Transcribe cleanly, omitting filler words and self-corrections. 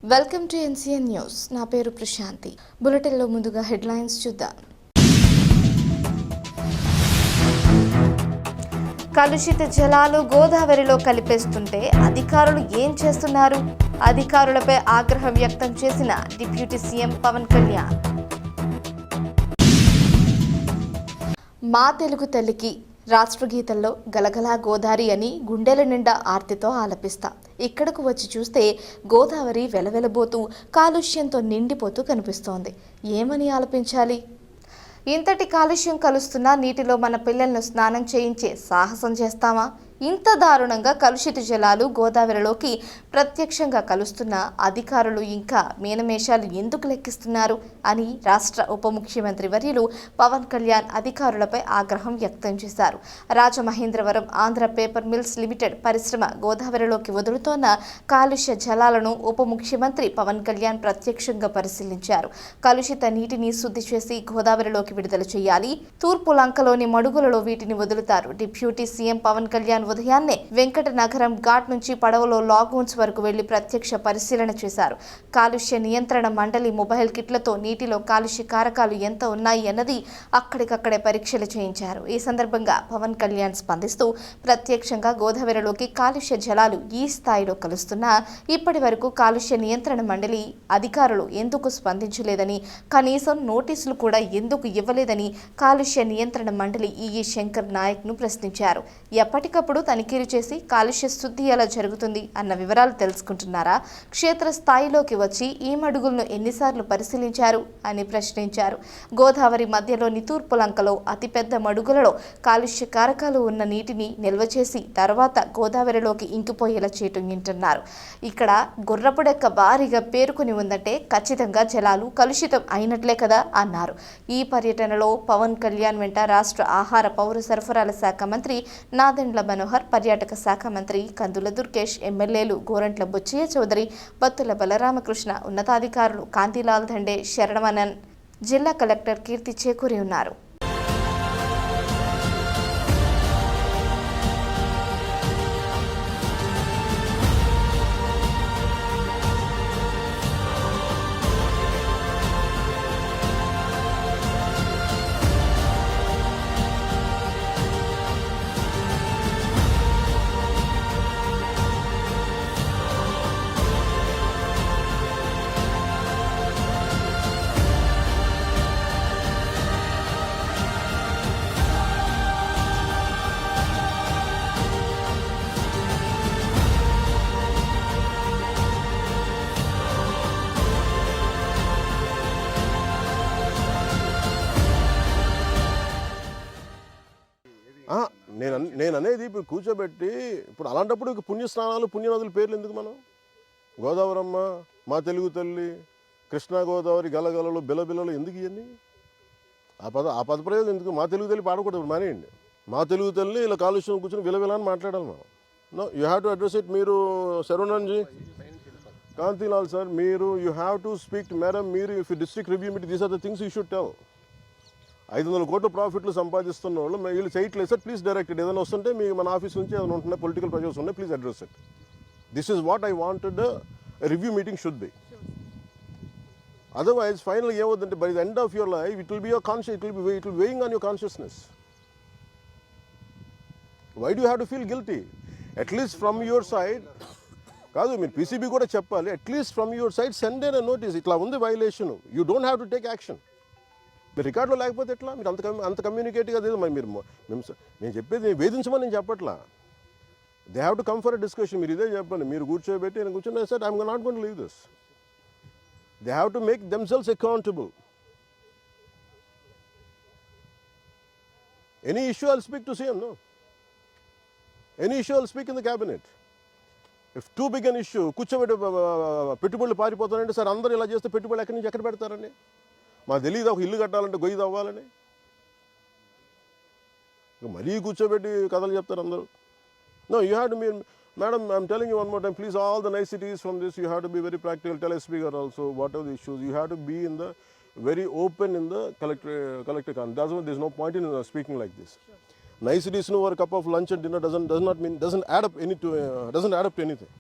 Welcome to NCN news. నా పేరు ప్రశాంతి. బులెటిన్లో ముందుగా హెడ్లైన్స్ చూద్దాం. కలుషిత జలాలు గోదావరిలో కలిపేస్తుంటే అధికారులు ఏం చేస్తున్నారు? అధికారులపై ఆగ్రహం వ్యక్తం చేసిన డిప్యూటీ సీఎం పవన్ కళ్యాణ్. మా తెలుగు తల్లికి రాష్ట్రగీతంలో గలగలా గోదావరి అని గుండెల నిండా ఆర్తితో ఆలపిస్తా. ఇక్కడకు వచ్చి చూస్తే గోదావరి వెలవెలబోతూ కాలుష్యంతో నిండిపోతూ కనిపిస్తోంది. ఏమని ఆలపించాలి? ఇంతటి కాలుష్యం కలుస్తున్న నీటిలో మన పిల్లలను స్నానం చేయించే సాహసం చేస్తామా? ఇంత దారుణంగా కలుషిత జలాలు గోదావరిలోకి ప్రత్యక్షంగా కలుస్తున్న అధికారులు ఇంకా మీనమేషాలు ఎందుకు లెక్కిస్తున్నారు అని రాష్ట్ర ఉప ముఖ్యమంత్రి వర్యులు పవన్ కళ్యాణ్ అధికారులపై ఆగ్రహం వ్యక్తం చేశారు. Rajamahendravaram Andhra paper mills limited పరిశ్రమ గోదావరిలోకి వదులుతోన్న కాలుష్య జలాలను ఉప ముఖ్యమంత్రి పవన్ కళ్యాణ్ ప్రత్యక్షంగా పరిశీలించారు. కలుషిత నీటిని శుద్ధి చేసి గోదావరిలోకి విడుదల చేయాలి. తూర్పు లంకలోని మడుగులలో వీటిని వదులుతారు. డిప్యూటీ సీఎం పవన్ కళ్యాణ్ ఉదయాన్నే వెంకట నగరం ఘాట్ నుంచి పడవలో లాగూన్స్ వరకు వెళ్లి ప్రత్యక్ష పరిశీలన చేశారు. కాలుష్య నియంత్రణ మండలి మొబైల్ కిట్లతో నీటిలో కాలుష్య కారకాలు ఎంత ఉన్నాయి అన్నది అక్కడికక్కడే పరీక్షలు చేయించారు. ఈ సందర్భంగా పవన్ కళ్యాణ్ స్పందిస్తూ ప్రత్యక్షంగా గోదావరిలోకి కాలుష్య జలాలు ఈ స్థాయిలో కలుస్తున్నా ఇప్పటి వరకు కాలుష్య నియంత్రణ మండలి అధికారులు ఎందుకు స్పందించలేదని, కనీసం నోటీసులు కూడా ఎందుకు ఇవ్వలేదని కాలుష్య నియంత్రణ మండలి ఈఈ శంకర్ నాయక్ ను ప్రశ్నించారు. ఎప్పటికప్పుడు తనిఖీలు చేసి కాలుష్య శుద్ధి ఎలా జరుగుతుంది అన్న వివరాలు తెలుసుకుంటున్నారా? క్షేత్ర స్థాయిలోకి వచ్చి ఈ మడుగులను ఎన్నిసార్లు పరిశీలించారు అని ప్రశ్నించారు. గోదావరి మధ్యలోని తూర్పు లంకలో అతిపెద్ద మడుగులలో కాలుష్య కారకాలు ఉన్న నీటిని నిల్వ చేసి తర్వాత గోదావరిలోకి ఇంకిపోయేలా చేయటంటున్నారు. ఇక్కడ గుర్రపుడెక్క భారీగా పేరుకుని ఉందంటే ఖచ్చితంగా జలాలు కలుషితం అయినట్లే కదా అన్నారు. ఈ పర్యటనలో పవన్ కళ్యాణ్ వెంట రాష్ట్ర ఆహార పౌర సరఫరాల శాఖ మంత్రి నాదెండ్ల మనోహర్, పర్యాటక శాఖ మంత్రి కందుల దుర్గేష్, ఎమ్మెల్యేలు గోరంట్ల బుచ్చయ్య చౌదరి, బత్తుల బలరామకృష్ణ, ఉన్నతాధికారులు కాంతిలాల్ దండే, శరణమనన్, జిల్లా కలెక్టర్ కీర్తి చేకూరి ఉన్నారు. నేను అనేది ఇప్పుడు కూర్చోబెట్టి ఇప్పుడు అలాంటప్పుడు పుణ్యస్నానాలు పుణ్యనదుల పేర్లు ఎందుకు? మనం గోదావరమ్మ, మా తెలుగు తల్లి, కృష్ణా గోదావరి, గలగలలు, బిలబిలలు ఎందుకు ఇవన్నీ? ఆ పదప్రయోగం ఎందుకు? మా తెలుగు తల్లి పాడకూడదు, మానేయండి. మా తెలుగు తల్లి ఇలా కాలుష్యం కూర్చొని విలవిల అని మాట్లాడాలి మనం. No, you have to address it. మీరు శరవణన్జీ, కాంతిలాల్ సార్, మీరు you have to speak to madam. మీరు if district review meet, these are the things you should tell. 500 కోట్ల ప్రాఫిట్లు సంపాదిస్తున్న వాళ్ళు వీళ్ళు చేయట్లేదు సార్, ప్లీజ్ డైరెక్ట్ ఇట్. ఏదైనా వస్తుంటే మన ఆఫీస్ నుంచి ఏదైనా ఉంటున్నాయి, పొలిటికల్ ప్రెషర్స్ ఉన్నాయి, please address it. This is what I wanted review meeting should be. Otherwise final ఏమవుతుందంటే by the end of your life it will be your conscious, it will weighing on your consciousness. Why do have to feel guilty? At least from your side కాదు, మీరు PCB కూడా చెప్పాలి. At least from your side send a notice, ఇట్లా ఉంది violation, you don't have to take action. మీరు రికార్డులో లేకపోతే ఎట్లా? మీరు అంత కమ్యూనికేట్గా లేదు. మరి నేను చెప్పేది వేధించమని నేను చెప్పట్లా. They have to come for a discussion. మీరు ఇదే చెప్పండి. మీరు కూర్చోబెట్టి నేను కూర్చొని sir I'm not going to leave this. They have to make themselves accountable. Any issue I'll speak to CM. No, any issue I'll speak in the cabinet. If too big an issue కూర్చోబెట్టి పెట్టుబడులు పారిపోతానంటే sir అందరూ ఇలా చేస్తే పెట్టుబడులు ఎక్కడి నుంచి ఎక్కడ పెడతారండి? మాకు తెలియదు ఒక ఇల్లు కట్టాలంటే గొయ్యి తవ్వాలని. మరీ కూర్చోబెట్టి కథలు చెప్తారు అందరూ. No, you have to me madam, I'm telling you one more time, please all the niceties from this you have to be very practical. Tell a speaker also whatever the issues, you have to be in the very open in the collector con. There's no point in speaking like this. Niceties over a cup of lunch and dinner doesn't add up to anything.